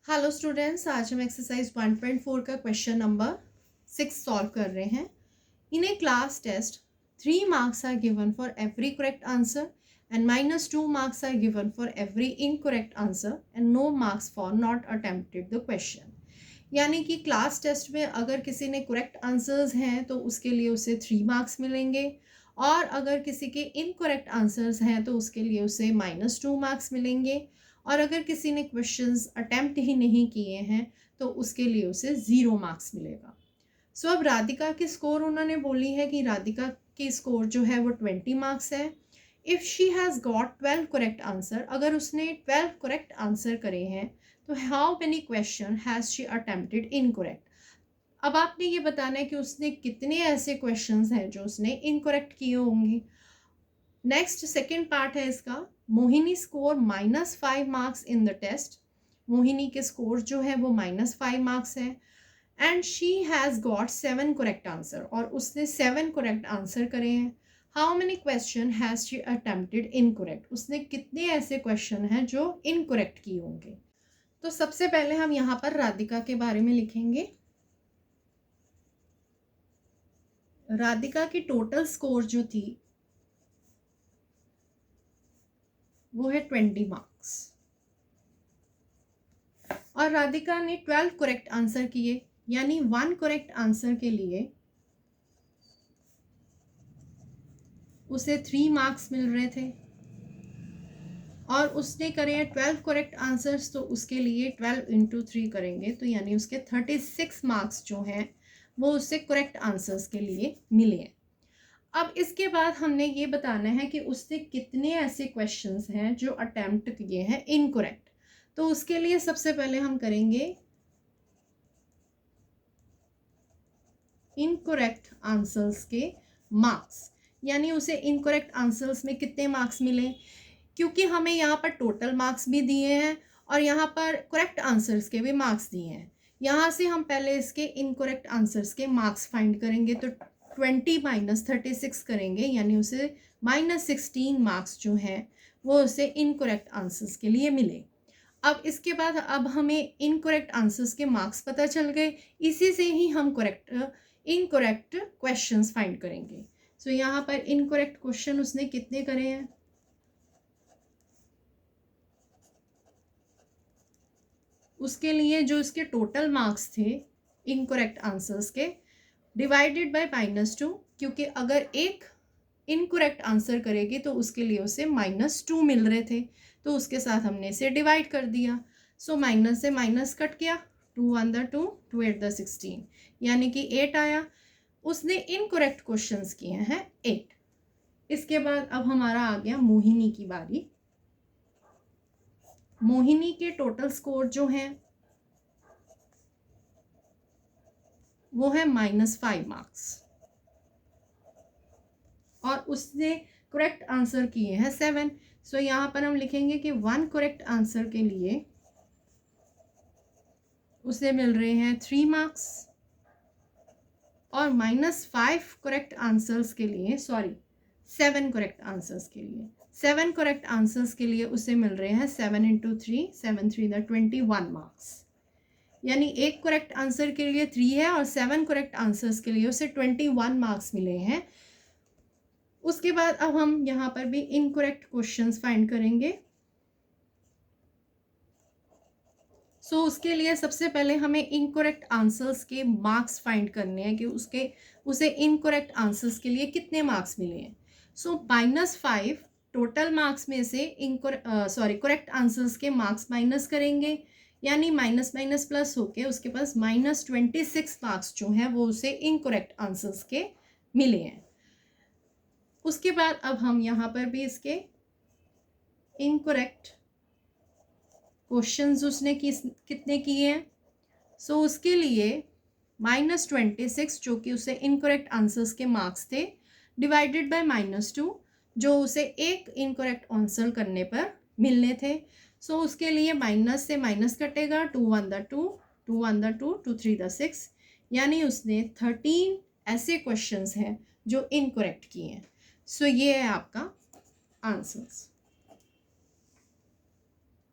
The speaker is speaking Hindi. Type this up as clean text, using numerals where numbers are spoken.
हेलो स्टूडेंट्स, आज हम एक्सरसाइज 1.4 का क्वेश्चन नंबर 6 सॉल्व कर रहे हैं। In a class test 3 marks are given for every correct answer and -2 marks are given for every incorrect answer and no marks for not attempted the question. यानी कि क्लास टेस्ट में अगर किसी ने करेक्ट आंसर्स हैं तो उसके लिए उसे 3 मार्क्स मिलेंगे, और अगर किसी के इनकरेक्ट आंसर्स हैं तो उसके लिए उसे -2 मार्क्स मिलेंगे, और अगर किसी ने क्वेश्चंस अटेम्प्ट ही नहीं किए हैं तो उसके लिए उसे 0 मार्क्स मिलेगा। सो अब राधिका की स्कोर उन्होंने बोली है कि राधिका की स्कोर जो है वो 20 मार्क्स है। If she has got 12 correct answer, अगर उसने 12 करेक्ट आंसर करे हैं तो how many question has she attempted incorrect. अब आपने ये बताना है कि उसने कितने ऐसे क्वेश्चंस हैं जो उसने इनकरेक्ट किए होंगे। नेक्स्ट सेकेंड पार्ट है इसका, Mohini score -5 marks in the test. Mohini के स्कोर जो है वो -5 मार्क्स है and she has got 7 correct answer, और उसने 7 करेक्ट आंसर करे हैं। How many question has she attempted incorrect, उसने कितने ऐसे क्वेश्चन हैं जो इनकरेक्ट किए होंगे। तो सबसे पहले हम यहाँ पर राधिका के बारे में लिखेंगे। राधिका की टोटल स्कोर जो थी वो है 20 मार्क्स, और राधिका ने 12 करेक्ट आंसर किए, यानी 1 करेक्ट आंसर के लिए उसे 3 मार्क्स मिल रहे थे, और उसने करे हैं 12 करेक्ट आंसर्स तो उसके लिए 12 इंटू 3 करेंगे तो यानी उसके 36 मार्क्स जो हैं वो उससे करेक्ट आंसर्स के लिए मिले हैं। अब इसके बाद हमने ये बताना है कि उसने कितने ऐसे क्वेश्चंस हैं जो अटेम्प्ट किए हैं इनकरेक्ट। तो उसके लिए सबसे पहले हम करेंगे इनकरेक्ट आंसर्स के मार्क्स, यानी उसे इनकरेक्ट आंसर्स में कितने मार्क्स मिले, क्योंकि हमें यहाँ पर टोटल मार्क्स भी दिए हैं और यहाँ पर करेक्ट आंसर्स के भी मार्क्स दिए हैं। यहाँ से हम पहले इसके इनकरेक्ट आंसर्स के मार्क्स फाइंड करेंगे, तो 20 - 36 करेंगे, यानी उसे -16 मार्क्स जो हैं वो उसे इनकरेक्ट आंसर्स के लिए मिले। अब इसके बाद अब हमें इनकरेक्ट आंसर्स के मार्क्स पता चल गए, इसी से ही हम इनकरेक्ट क्वेश्चंस फाइंड करेंगे। सो यहाँ पर इनकरेक्ट क्वेश्चन उसने कितने करे हैं, उसके लिए जो इसके टोटल मार्क्स थे इनकरेक्ट आंसर्स के डिवाइडेड बाय -2, क्योंकि अगर एक इनकरेक्ट आंसर करेगी तो उसके लिए उसे -2 मिल रहे थे, तो उसके साथ हमने इसे डिवाइड कर दिया। सो माइनस से माइनस कट किया, 2 1 2 2 8 16, यानी कि 8 आया। उसने इनकरेक्ट क्वेश्चंस किए हैं 8। इसके बाद अब हमारा आ गया मोहिनी की बारी। मोहिनी के टोटल स्कोर जो हैं वो है -5 मार्क्स, और उसने करेक्ट आंसर किए हैं 7। सो यहाँ पर हम लिखेंगे कि 1 करेक्ट आंसर के लिए उसे मिल रहे हैं 3 मार्क्स, और -5 करेक्ट आंसर्स के लिए 7 करेक्ट आंसर्स के लिए 7 करेक्ट आंसर्स के लिए उसे मिल रहे हैं 7 इंटू 3 7 3 21 मार्क्स, यानी एक करेक्ट आंसर के लिए 3 है और 7 करेक्ट आंसर्स के लिए उसे 21 मार्क्स मिले हैं। उसके बाद अब हम यहाँ पर भी इनकरेक्ट क्वेश्चंस फाइंड करेंगे। सो उसके लिए सबसे पहले हमें इनकरेक्ट आंसर्स के मार्क्स फाइंड करने हैं कि उसे इनकरेक्ट आंसर्स के लिए कितने मार्क्स मिले हैं। सो -5 टोटल मार्क्स में से करेक्ट आंसर्स के मार्क्स माइनस करेंगे, यानी माइनस माइनस प्लस होके उसके पास -26 मार्क्स जो हैं वो उसे इनकरेक्ट आंसर्स के मिले हैं। उसके बाद अब हम यहाँ पर भी इसके इनकरेक्ट क्वेश्चंस उसने कितने किए हैं। सो उसके लिए -26 जो कि उसे इनकरेक्ट आंसर्स के मार्क्स थे, डिवाइडेड बाय -2 जो उसे एक इनकरेक्ट आंसर करने पर मिलने थे। सो उसके लिए माइनस से माइनस कटेगा, 2 1 2 2 1 2 2 3 6, यानी उसने 13 ऐसे क्वेश्चंस हैं जो इनकरेक्ट किए हैं। सो ये है आपका आंसर्स।